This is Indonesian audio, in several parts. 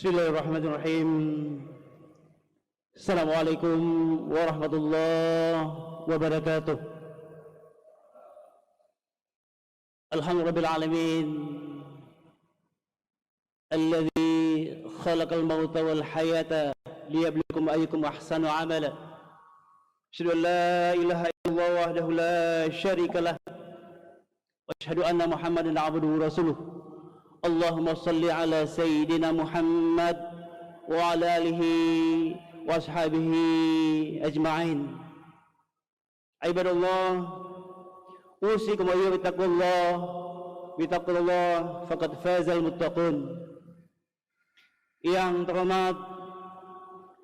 Bismillahirrahmanirrahim. Assalamualaikum warahmatullahi wabarakatuh. Alhamdulillahil alamin alladzi khalaqal mauta wal hayata liyabluwakum ayyukum ahsanu amala. Asyhadu an la ilaha illallah wahdahu la syarika lah wa asyhadu anna Muhammadan abduhu wa rasuluh. Allahumma salli ala Sayyidina Muhammad wa ala alihi wa ashabihi ajma'in. Ibadallah, usikum wa bittaqullah faqad fazal muttaqun. Yang terhormat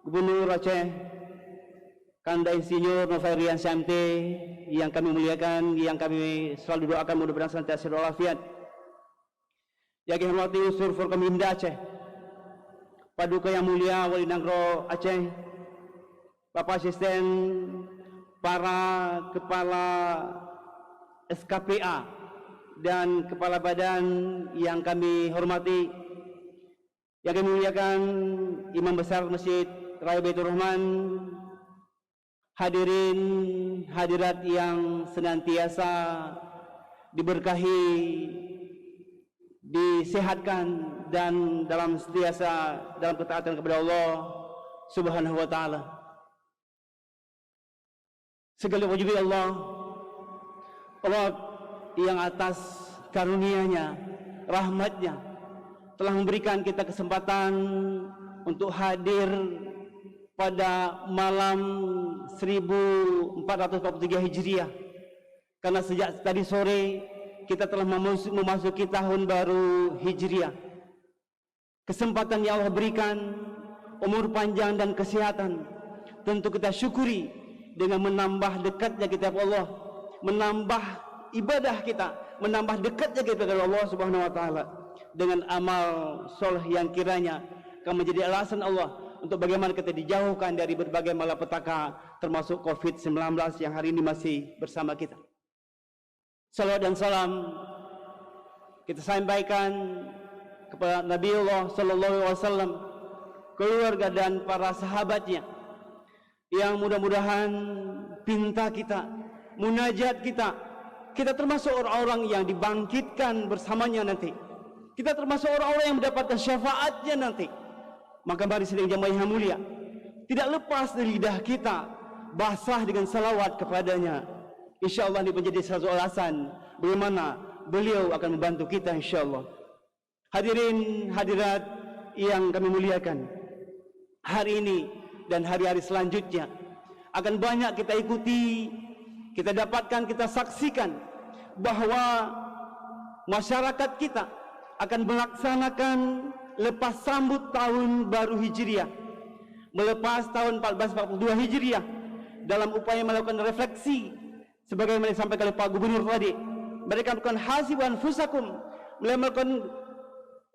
Gubernur Aceh Kanda Insinyur Nofrian Syamte, yang kami muliakan, yang kami selalu doakan mudah-mudahan senantiasa walafiat. Yang dihormati unsur Forkominda Aceh, Paduka yang mulia Wali Nagro Aceh, Bapak Asisten, para kepala SKPA dan kepala badan yang kami hormati, yang kami muliakan Imam Besar Masjid Raya Baitur Rahman, hadirin hadirat yang senantiasa diberkahi, disehatkan dan dalam sentiasa dalam ketaatan kepada Allah Subhanahu wa taala. Segala puji Allah yang atas karunia-Nya, rahmat-Nya telah memberikan kita kesempatan untuk hadir pada malam 1443 Hijriah. Karena sejak tadi sore kita telah memasuki tahun baru Hijriah. Kesempatan yang Allah berikan, umur panjang dan kesehatan, tentu kita syukuri dengan menambah dekatnya kita kepada Allah, menambah ibadah kita, menambah dekatnya kita kepada Allah Subhanahu wa taala dengan amal soleh yang kiranya akan menjadi alasan Allah untuk bagaimana kita dijauhkan dari berbagai malapetaka, termasuk COVID-19 yang hari ini masih bersama kita. Salawat dan salam kita sampaikan kepada Nabiullah sallallahu alaihi wasallam, keluarga dan para sahabatnya, yang mudah-mudahan pinta kita, munajat kita termasuk orang-orang yang dibangkitkan bersamanya nanti. Kita termasuk orang-orang yang mendapatkan syafaatnya nanti. Maka mari sedang jamaah yang mulia, tidak lepas dari lidah kita basah dengan salawat kepadanya. InsyaAllah ini menjadi satu alasan bagaimana beliau akan membantu kita insyaAllah. Hadirin hadirat yang kami muliakan, hari ini dan hari-hari selanjutnya akan banyak kita ikuti, kita dapatkan, kita saksikan bahwa masyarakat kita akan melaksanakan lepas sambut tahun baru Hijriah, melepas tahun 1442 Hijriah, dalam upaya melakukan refleksi sebagaimana disampaikan oleh Pak Gubernur tadi. Mereka melakukan hasibu anfusakum, melakukan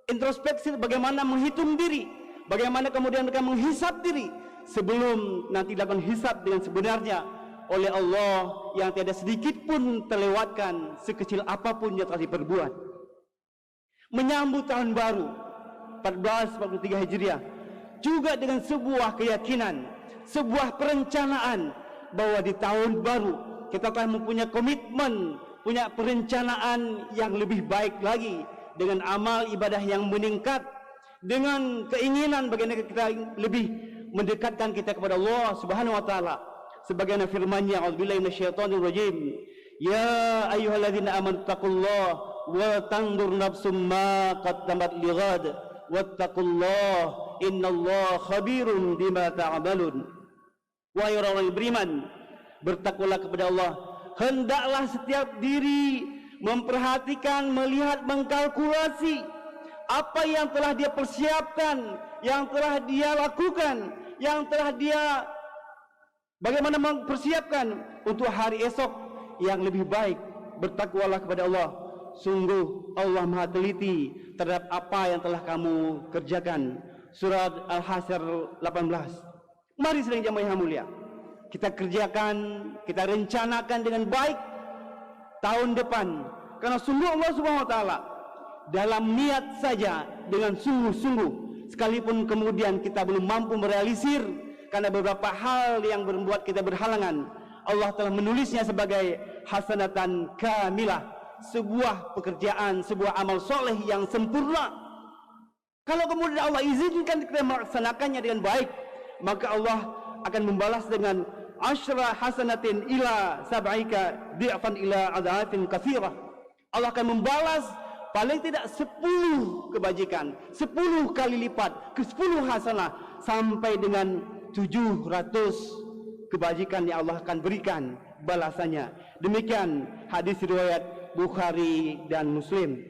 introspeksi, bagaimana menghitung diri, bagaimana kemudian mereka menghisap diri sebelum nanti dilakukan hisab dengan sebenarnya oleh Allah yang tiada sedikit pun terlewatkan sekecil apapun yang telah diperbuat. Menyambut tahun baru 1443 Hijriah juga dengan sebuah keyakinan, sebuah perencanaan bahwa di tahun baru kita telah mempunyai komitmen, punya perencanaan yang lebih baik lagi, dengan amal ibadah yang meningkat, dengan keinginan bagaimana kita lebih mendekatkan kita kepada Allah Subhanahu wa taala. Sebagaimana firman-Nya, a'udzubillahi minasyaitonir rajim, ya ayyuhalladzina amanu taqullaha wa tanzur nafsum ma qaddamat lighad wattaqullaha innallaha khabirun bima ta'malun. Wahai orang-orang beriman, bertakwalah kepada Allah. Hendaklah setiap diri memperhatikan, melihat, mengkalkulasi apa yang telah dia persiapkan, yang telah dia lakukan, yang telah dia bagaimana mempersiapkan untuk hari esok yang lebih baik. Bertakwalah kepada Allah. Sungguh Allah Maha teliti terhadap apa yang telah kamu kerjakan. Surat Al-Hasyr 18. Mari sedang jamaah yang mulia, kita kerjakan, kita rencanakan dengan baik tahun depan, karena sungguh Allah Subhanahu wa taala dalam niat saja dengan sungguh-sungguh sekalipun kemudian kita belum mampu merealisir karena beberapa hal yang membuat kita berhalangan, Allah telah menulisnya sebagai hasanatan kamilah, sebuah pekerjaan, sebuah amal soleh yang sempurna. Kalau kemudian Allah izinkan kita melaksanakannya dengan baik, maka Allah akan membalas dengan asyra hasanatin ila sab'ika di'fan ila adhafin katsirah. Allah akan membalas paling tidak 10 kebajikan, 10 kali lipat ke 10 hasanah, sampai dengan 700 kebajikan yang Allah akan berikan balasannya. Demikian hadis riwayat Bukhari dan Muslim.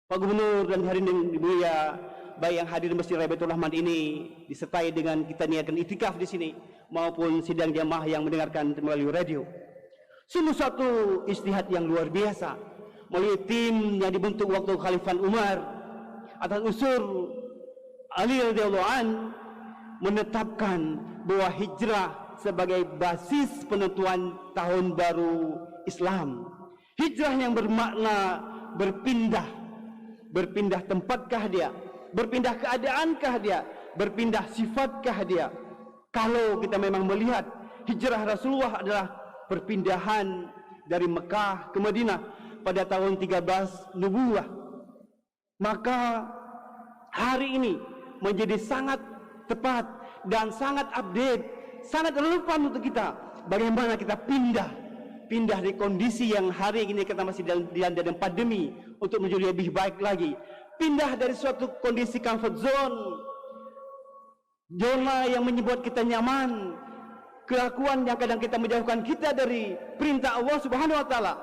Pak Gubernur dan hadirin mulia, baik yang hadir di Masjid Raya Baitur Rahman ini disertai dengan kita niatkan itikaf di sini maupun sidang jamaah yang mendengarkan melalui radio. Sungguh satu istihad yang luar biasa melalui tim yang dibentuk waktu Khalifah Umar atas usul Ali radhiyallahu an menetapkan bahwa hijrah sebagai basis penentuan tahun baru Islam. Hijrah yang bermakna berpindah tempatkah dia, berpindah keadaankah dia, berpindah sifatkah dia. Kalau kita memang melihat hijrah Rasulullah adalah perpindahan dari Mekah ke Madinah pada tahun 13 Nubuwah, maka hari ini menjadi sangat tepat dan sangat update, sangat relevan untuk kita. Bagaimana kita pindah dari kondisi yang hari ini kita masih dilanda dengan pandemi untuk menjadi lebih baik lagi. Pindah dari suatu kondisi comfort zone, zona yang membuat kita nyaman, kelakuan yang kadang kita menjauhkan kita dari perintah Allah Subhanahu wa taala.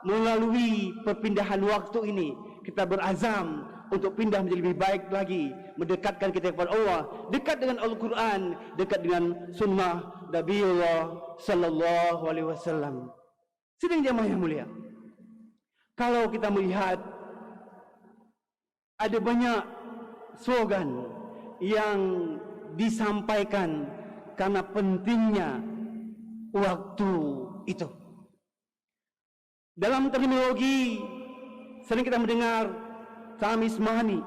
Melalui perpindahan waktu ini kita berazam untuk pindah menjadi lebih baik lagi, mendekatkan kita kepada Allah, dekat dengan Al-Quran, dekat dengan sunnah Nabiullah sallallahu alaihi wasallam. Sidang jamaah yang mulia, kalau kita melihat ada banyak slogan yang disampaikan karena pentingnya waktu itu. Dalam terminologi sering kita mendengar tamis mahani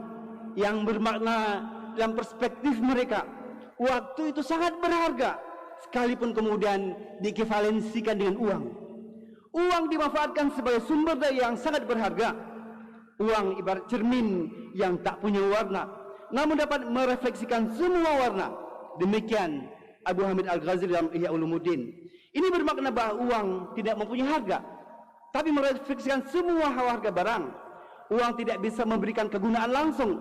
yang bermakna dalam perspektif mereka waktu itu sangat berharga, sekalipun kemudian diekivalensikan dengan uang. Uang dimanfaatkan sebagai sumber daya yang sangat berharga. Uang ibarat cermin yang tak punya warna, namun dapat merefleksikan semua warna. Demikian Abu Hamid Al-Ghazali dalam Ihya Ulumuddin. Ini bermakna bahwa uang tidak mempunyai harga, tapi merefleksikan semua harga barang. Uang tidak bisa memberikan kegunaan langsung.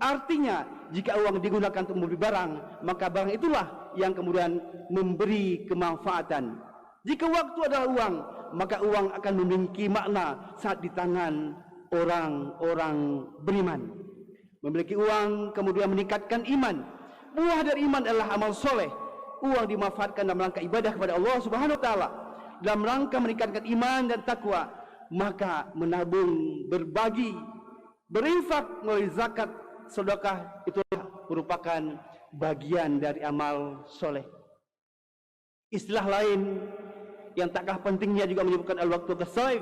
Artinya, jika uang digunakan untuk membeli barang, maka barang itulah yang kemudian memberi kemanfaatan. Jika waktu adalah uang, maka uang akan memiliki makna saat di tangan orang-orang beriman. Memiliki uang kemudian meningkatkan iman. Buah dari iman adalah amal soleh. Uang dimanfaatkan dalam rangka ibadah kepada Allah Subhanahu wa taala, dalam rangka meningkatkan iman dan takwa. Maka menabung, berbagi, berinfak melalui zakat, sedekah itu merupakan bagian dari amal soleh. Istilah lain yang tak kalah pentingnya juga menyebutkan al-waktu kasaif.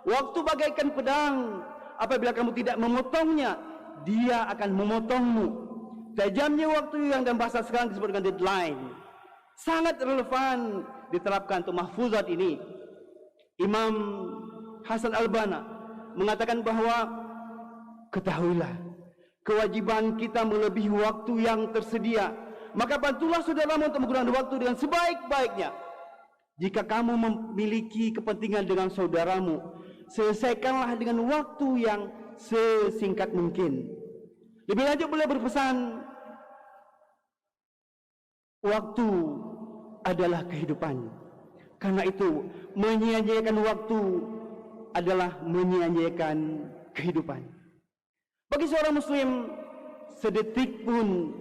Waktu bagaikan pedang, apabila kamu tidak memotongnya, dia akan memotongmu. Tajamnya waktu yang dalam bahasa sekarang disebut dengan deadline sangat relevan diterapkan untuk mahfuzat ini. Imam Hasan Al-Banna mengatakan bahwa ketahuilah kewajiban kita melebihi waktu yang tersedia, maka bantulah saudaramu untuk menggunakan waktu dengan sebaik-baiknya. Jika kamu memiliki kepentingan dengan saudaramu, selesaikanlah dengan waktu yang sesingkat mungkin. Lebih lanjut beliau berpesan, waktu adalah kehidupan. Karena itu, menyia-nyiakan waktu adalah menyia-nyiakan kehidupan. Bagi seorang muslim, sedetik pun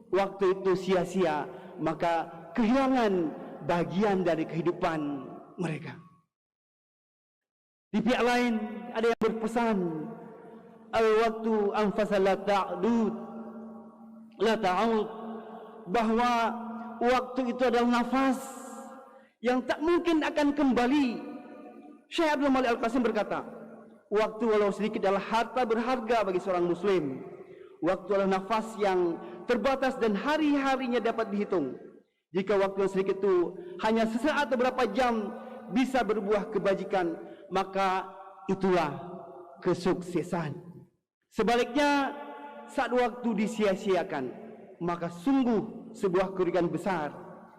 waktu itu sia-sia, maka kehilangan bagian dari kehidupan mereka. Di pihak lain ada yang berpesan, al-waktu anfasa la ta'ud, bahwa waktu itu adalah nafas yang tak mungkin akan kembali. Syekh Abdul Malik Al-Qasim berkata, waktu walau sedikit adalah harta berharga bagi seorang muslim. Waktu adalah nafas yang terbatas dan hari-harinya dapat dihitung. Jika waktu yang sedikit itu hanya sesaat atau beberapa jam bisa berbuah kebajikan, maka itulah kesuksesan. Sebaliknya, saat waktu disia-siakan, maka sungguh sebuah kerugian besar.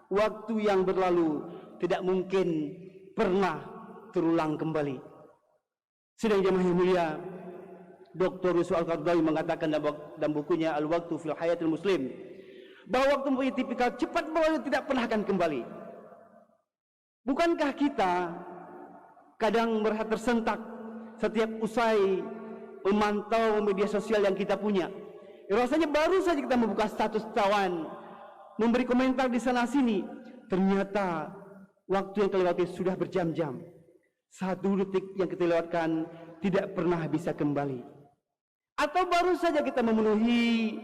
Waktu yang berlalu tidak mungkin pernah terulang kembali. Sidang jamaah yang mulia, Dr. Yusuf Al-Qaradawi mengatakan dalam bukunya Al-Waqtu fil Hayatil Muslim, bahwa waktu mempunyai tipikal cepat berlalu tidak pernah akan kembali. Bukankah kita kadang merasa tersentak setiap usai memantau media sosial yang kita punya? Rasanya baru saja kita membuka status kawan, memberi komentar di sana sini, ternyata waktu yang terlewati sudah berjam-jam. 1 detik yang kita lewatkan tidak pernah bisa kembali. Atau baru saja kita memenuhi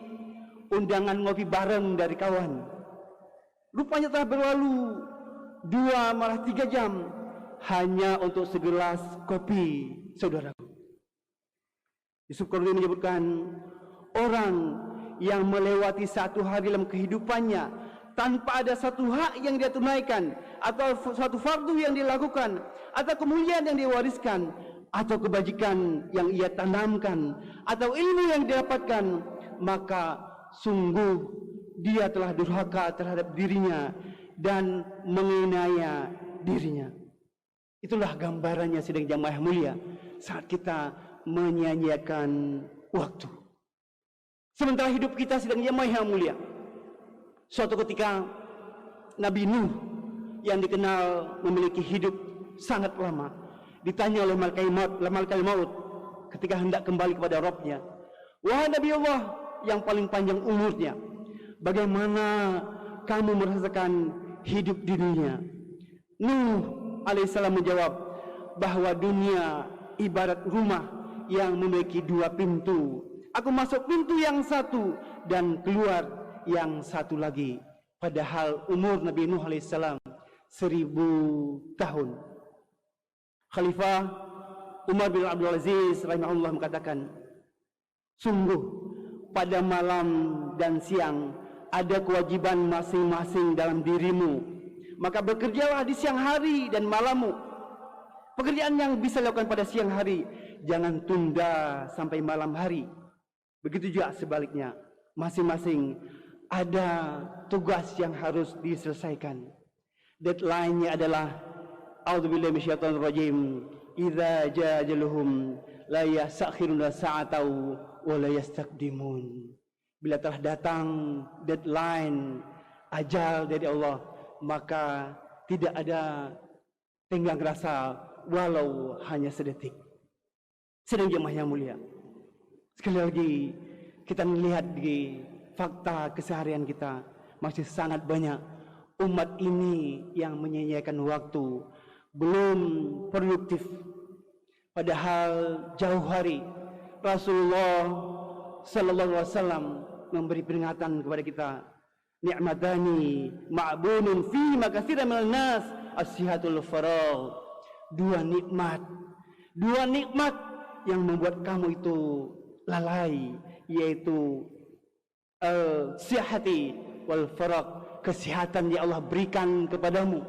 undangan ngopi bareng dari kawan, rupanya telah berlalu 2 malah 3 jam hanya untuk segelas kopi, saudaraku. Yusuf Qaradawi menyebutkan, orang yang melewati 1 hari dalam kehidupannya tanpa ada satu hak yang dia tunaikan, atau suatu fardu yang dilakukan, atau kemuliaan yang diwariskan, atau kebajikan yang ia tanamkan, atau ilmu yang didapatkan, maka sungguh dia telah durhaka terhadap dirinya dan menginaya dirinya. Itulah gambarannya sidang jamaah mulia saat kita menyia-nyiakan waktu. Sementara hidup kita sidang jamaah yang mulia, suatu ketika Nabi Nuh yang dikenal memiliki hidup sangat lama ditanya oleh malaikat maut ketika hendak kembali kepada Rabb-Nya, "Wahai Nabi Allah yang paling panjang umurnya, bagaimana kamu merasakan hidup di dunia?" Nuh alaihissalam menjawab bahwa dunia ibarat rumah yang memiliki 2 pintu. Aku masuk pintu yang satu dan keluar yang satu lagi. Padahal umur Nabi Nuh alaihissalam 1000 tahun. Khalifah Umar bin Abdul Aziz rahimahullah mengatakan, sungguh pada malam dan siang ada kewajiban masing-masing dalam dirimu. Maka bekerjalah di siang hari dan malammu. Pekerjaan yang bisa dilakukan pada siang hari, jangan tunda sampai malam hari. Begitu juga sebaliknya, masing-masing ada tugas yang harus diselesaikan. Deadline-nya adalah a'udzubillahi minasyaitonir rajim. Idza jaa ajaluhum la yastakhiruna sa'atan wa la yastaqdimun. Bila telah datang deadline ajal dari Allah, maka tidak ada tenggang rasa walau hanya sedetik. Sedang jemaah yang mulia, sekali lagi kita melihat di fakta keseharian kita, masih sangat banyak umat ini yang menyia-nyiakan waktu, belum produktif. Padahal jauh hari Rasulullah sallallahu alaihi wasallam memberi peringatan kepada kita, ni'matani ma'bunun fi makatsiran minal nas as-sihatul faragh. 2 nikmat yang membuat kamu itu lalai, yaitu sihati wal faragh, kesehatan yang Allah berikan kepadamu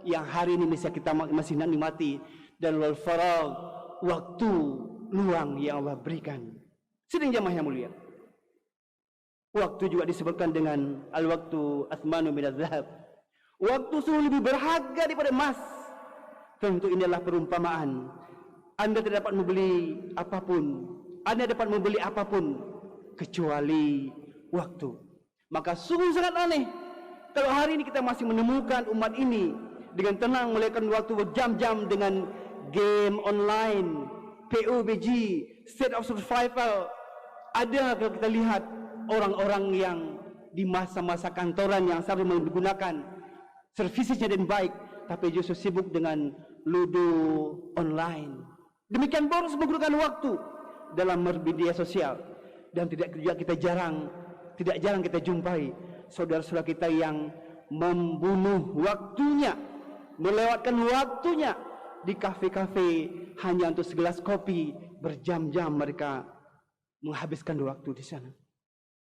yang hari ini kita masih nikmati, dan wal faragh, waktu luang yang Allah berikan. Sidang jamaah yang mulia, waktu juga disebutkan dengan al-waktu athmanu minadz zahab. Waktu sungguh lebih berharga daripada emas. Tentu ini adalah perumpamaan. Anda tidak dapat membeli apapun, Anda dapat membeli apapun kecuali waktu. Maka sungguh sangat aneh kalau hari ini kita masih menemukan umat ini dengan tenang melewatkan waktu berjam-jam dengan game online, PUBG, State of Survival. Ada kalau kita lihat orang-orang yang di masa-masa kantoran yang selalu menggunakan servisnya dan baik, tapi justru sibuk dengan ludo online. Demikian boros menggunakan waktu dalam media sosial. Dan tidak jarang kita jumpai saudara-saudara kita yang membunuh waktunya, melewatkan waktunya di kafe-kafe hanya untuk segelas kopi. Berjam-jam mereka menghabiskan waktu di sana.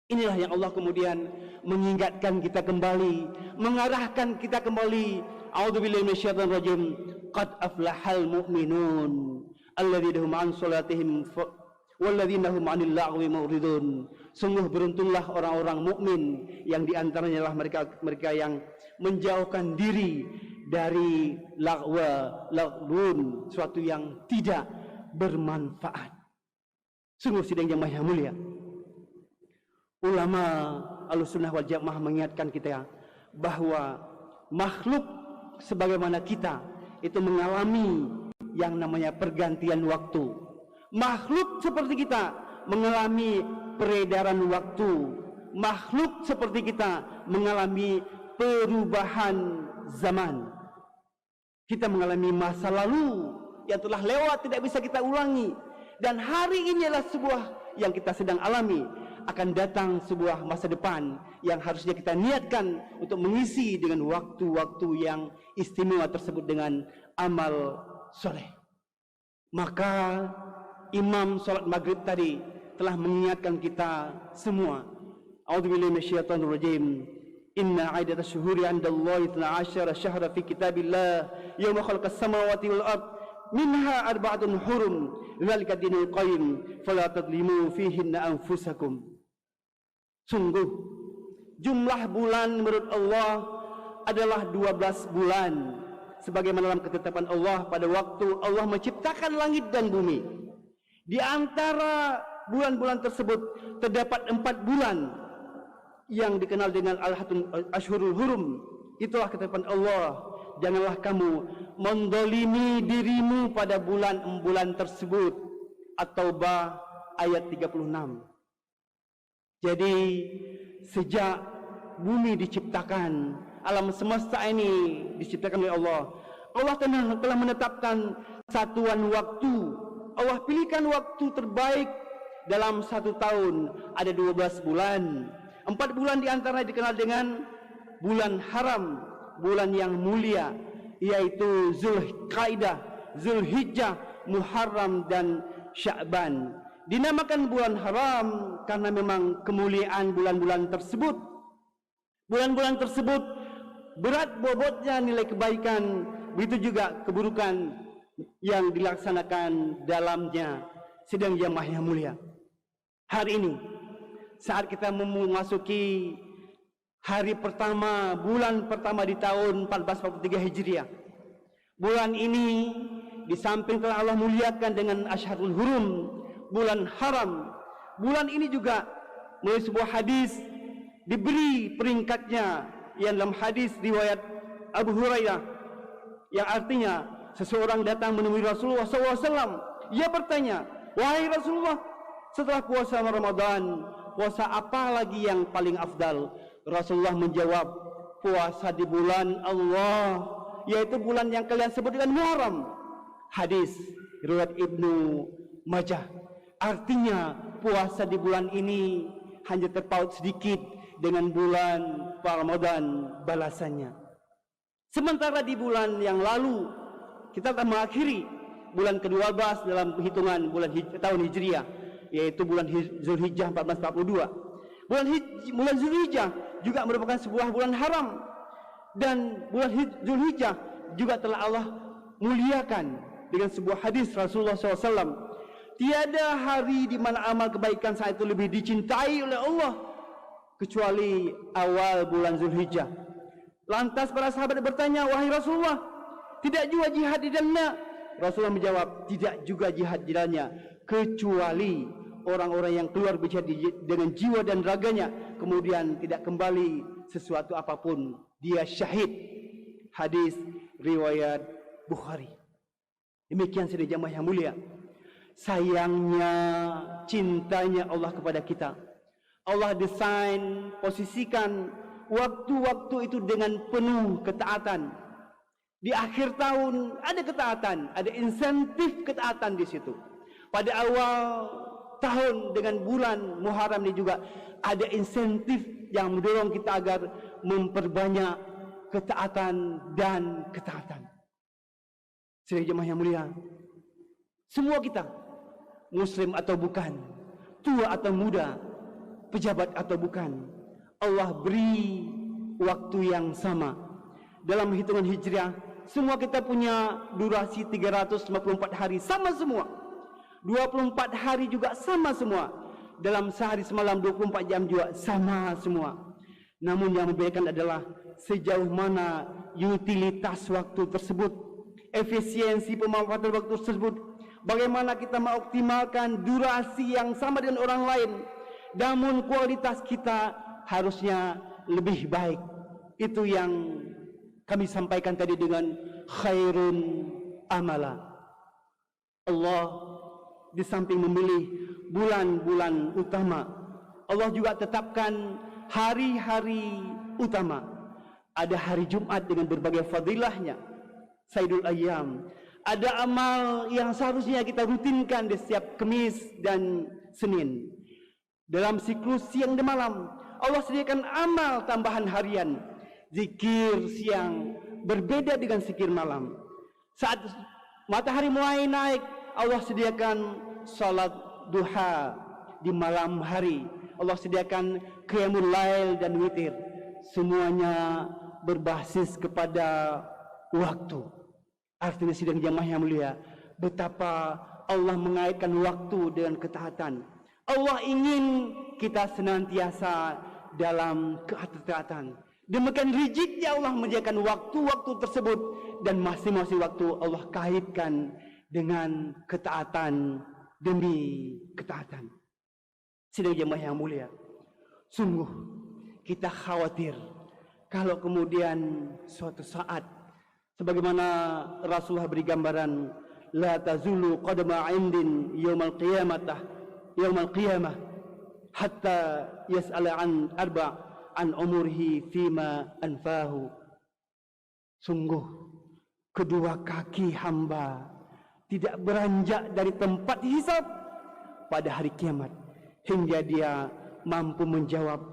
Inilah yang Allah kemudian mengingatkan kita kembali, mengarahkan kita kembali. A'udzubillahi minasyaitonir rajim. Qad aflahal mu'minun alladzina hum 'an salatihim walladzina hum 'anil lagwi mu'ridun. Sungguh beruntunglah orang-orang mukmin yang diantaranya adalah mereka yang menjauhkan diri dari lagwun, suatu yang tidak bermanfaat. Sungguh sidang jamaah yang mulia, ulama Ahlussunnah wal Jamaah mengingatkan kita bahwa makhluk sebagaimana kita itu mengalami yang namanya pergantian waktu. Makhluk seperti kita mengalami peredaran waktu. Makhluk seperti kita mengalami perubahan zaman. Kita mengalami masa lalu yang telah lewat, tidak bisa kita ulangi. Dan hari ini adalah sebuah yang kita sedang alami. Akan datang sebuah masa depan yang harusnya kita niatkan untuk mengisi dengan waktu-waktu yang istimewa tersebut dengan amal soleh. Maka imam sholat maghrib tadi telah mengingatkan kita semua. A'udzubillahi minasyaitonir rajim. Inna 'iddatasy syuhuri 'indallahi 12 syahra fi kitabillah yauma khalaqas samawati wal ard minha arba'atun hurum dzalika dinul qayyim fala tadlimu fihinna anfusakum. Sungguh jumlah bulan menurut Allah adalah 12 bulan sebagaimana dalam ketetapan Allah pada waktu Allah menciptakan langit dan bumi. Di antara bulan-bulan tersebut terdapat 4 bulan yang dikenal dengan Al-Ashhurul Hurum. Itulah ketetapan Allah. Janganlah kamu mendolimi dirimu pada bulan-bulan tersebut. At-Taubah ayat 36. Jadi sejak bumi diciptakan, alam semesta ini diciptakan oleh Allah, Allah telah menetapkan satuan waktu. Allah pilihkan waktu terbaik dalam 1 tahun. Ada 12 bulan. 4 bulan diantara dikenal dengan bulan haram, bulan yang mulia, yaitu Zulqa'dah, Zulhijjah, Muharram dan Sya'ban. Dinamakan bulan haram karena memang kemuliaan bulan-bulan tersebut. Bulan-bulan tersebut berat bobotnya nilai kebaikan, begitu juga keburukan yang dilaksanakan dalamnya. Sidang jamaah yang mulia, hari ini saat kita memasuki hari pertama, bulan pertama di tahun 1443 Hijriah. Bulan ini di samping telah Allah muliakan dengan Ashharul Hurum, bulan haram, bulan ini juga melalui sebuah hadis diberi peringkatnya yang dalam hadis riwayat Abu Hurairah yang artinya seseorang datang menemui Rasulullah SAW. Ia bertanya, wahai Rasulullah, setelah puasa Ramadan, puasa apa lagi yang paling afdal? Rasulullah menjawab, puasa di bulan Allah, yaitu bulan yang kalian sebut dengan Muharram. Hadis riwayat Ibnu Majah. Artinya puasa di bulan ini hanya terpaut sedikit dengan bulan Ramadan balasannya. Sementara di bulan yang lalu kita akan mengakhiri bulan ke-12 dalam hitungan tahun Hijriah, yaitu bulan Zulhijjah 1442. Bulan Zulhijjah juga merupakan sebuah bulan haram, dan bulan Zulhijjah juga telah Allah muliakan dengan sebuah hadis Rasulullah SAW. Tiada hari di mana amal kebaikan saat itu lebih dicintai oleh Allah kecuali awal bulan Zulhijjah. Lantas para sahabat bertanya, wahai Rasulullah, tidak juga jihad di dalamnya? Rasulullah menjawab, tidak juga jihad di dalamnya, kecuali orang-orang yang keluar berjihad dengan jiwa dan raganya, kemudian tidak kembali sesuatu apapun, dia syahid. Hadis riwayat Bukhari. Demikian sidang jamaah yang mulia, sayangnya cintanya Allah kepada kita. Allah desain, posisikan waktu-waktu itu dengan penuh ketaatan. Di akhir tahun ada ketaatan, ada insentif ketaatan di situ. Pada awal tahun dengan bulan Muharram ini juga ada insentif yang mendorong kita agar memperbanyak ketaatan dan ketaatan. Sidang jemaah yang mulia, semua kita, muslim atau bukan, tua atau muda, pejabat atau bukan, Allah beri waktu yang sama. Dalam hitungan hijriah, semua kita punya durasi 354 hari, sama semua. 24 hari juga sama semua. Dalam sehari semalam 24 jam juga sama semua. Namun yang membedakan adalah sejauh mana utilitas waktu tersebut, efisiensi pemanfaatan waktu tersebut, bagaimana kita mengoptimalkan durasi yang sama dengan orang lain, namun kualitas kita harusnya lebih baik. Itu yang kami sampaikan tadi dengan khairun amala. Allah di samping memilih bulan-bulan utama, Allah juga tetapkan hari-hari utama. Ada hari Jumat dengan berbagai fadilahnya, Sayyidul Ayyam. Ada amal yang seharusnya kita rutinkan di setiap Kamis dan Senin. Dalam siklus siang dan malam, Allah sediakan amal tambahan harian, zikir siang berbeda dengan zikir malam. Saat matahari mulai naik, Allah sediakan salat duha di malam hari. Allah sediakan qiyamul lail dan witir. Semuanya berbasis kepada waktu. Artinya sidang jamaah yang mulia, betapa Allah mengaitkan waktu dengan ketaatan. Allah ingin kita senantiasa dalam ketaatan. Demikian rigidnya Allah menyediakan waktu-waktu tersebut, dan masing-masing waktu Allah kaitkan dengan ketaatan demi ketaatan. Sidang jemaah yang mulia, sungguh kita khawatir kalau kemudian suatu saat, sebagaimana Rasulullah beri gambaran, la tazulu qadama 'indin yaumal qiyamah hatta yas'ala an an umurihi fima anfahu. Sungguh kedua kaki hamba tidak beranjak dari tempat hisab pada hari kiamat hingga dia mampu menjawab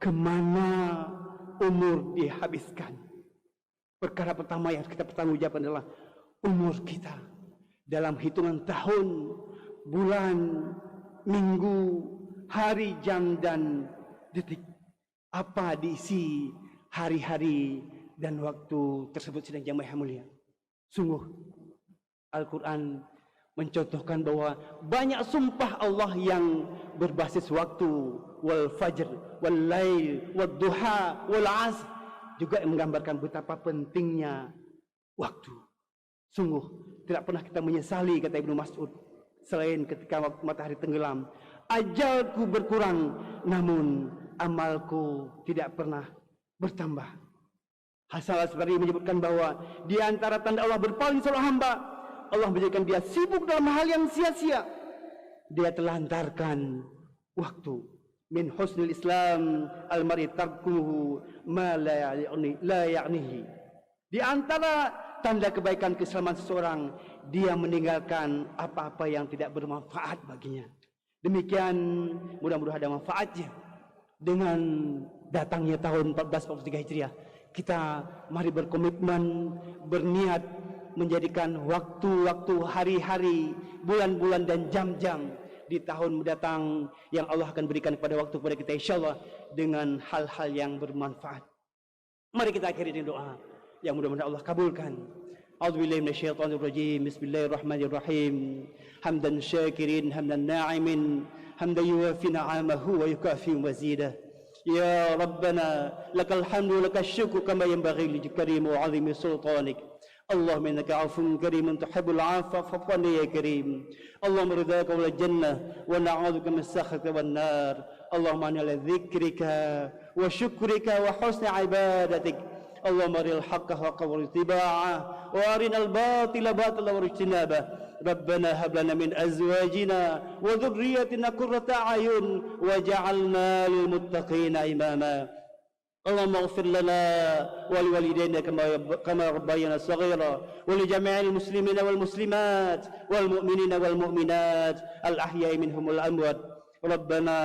kemana umur dihabiskan. Perkara pertama yang kita pertanggungjawabkan adalah umur kita dalam hitungan tahun, bulan, minggu, hari, jam, dan detik. Apa diisi hari-hari dan waktu tersebut sidang jamaah yang mulia. Sungguh Al-Quran mencontohkan bahwa banyak sumpah Allah yang berbasis waktu, wal fajr, wal lail, wal duha, wal asr, juga menggambarkan betapa pentingnya waktu. Sungguh tidak pernah kita menyesali, kata Ibnu Mas'ud, selain ketika matahari tenggelam, ajalku berkurang namun amalku tidak pernah bertambah. Hasan al-Basri menyebutkan bahwa di antara tanda Allah berpaling seorang hamba, Allah menjadikan dia sibuk dalam hal yang sia-sia. Dia telantarkan waktu. Min husnul Islam al-mar'i tarkuhu ma la ya'nihi. Di antara tanda kebaikan keislaman seseorang, dia meninggalkan apa-apa yang tidak bermanfaat baginya. Demikian mudah-mudahan ada manfaatnya. Dengan datangnya tahun 1443 Hijriah, kita mari berkomitmen, berniat menjadikan waktu-waktu, hari-hari, bulan-bulan dan jam-jam di tahun mendatang yang Allah akan berikan kepada waktu kepada kita, insyaallah dengan hal-hal yang bermanfaat. Mari kita akhiri dengan doa yang mudah-mudahan Allah kabulkan. A'udzubillahi minasyaitonir rajim. Bismillahirrahmanirrahim. Hamdan syakirin, hamdan na'imin, hamdan yuwafi ni'amahu wa yukafi mazidah. Ya Rabbana lakal hamdu lakal syukru kama yanbaghi li karim wa 'azimi sultanik. Allahumma innaka 'afuwwun karimun tuhibbul 'afwa fa'fu 'anna ya karim. Allahumma ridhaka wal jannah wa na'udzubika min sakhatika wan nar. Allahumma inna ala dzikrika wa syukrika wa husni 'ibadatik. Allahumma aril haqqa haqqan wa ittiba'ah wa arinal batila batilan wa ijtinabah. ربنا هب لنا من أزواجنا وذريتنا قرة أعين وجعلنا للمتقين إماما. اللهم اغفر لنا ولوالدينا كما ربينا صغيرا ولجميع المسلمين والمسلمات والمؤمنين والمؤمنات الأحياء منهم والأموات. ربنا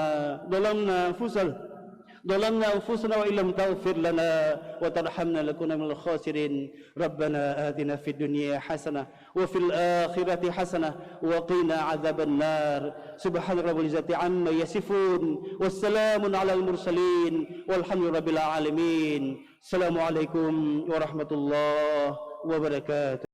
ظلمنا أنفسنا وإن لم تغفر لنا وترحمنا لكنا من الخاسرين ربنا آتنا في الدنيا حسنة وفي الآخرة حسنة وقنا عذاب النار سبحان رب العزة عما يصفون والسلام على المرسلين والحمد لله رب العالمين السلام عليكم ورحمة الله وبركاته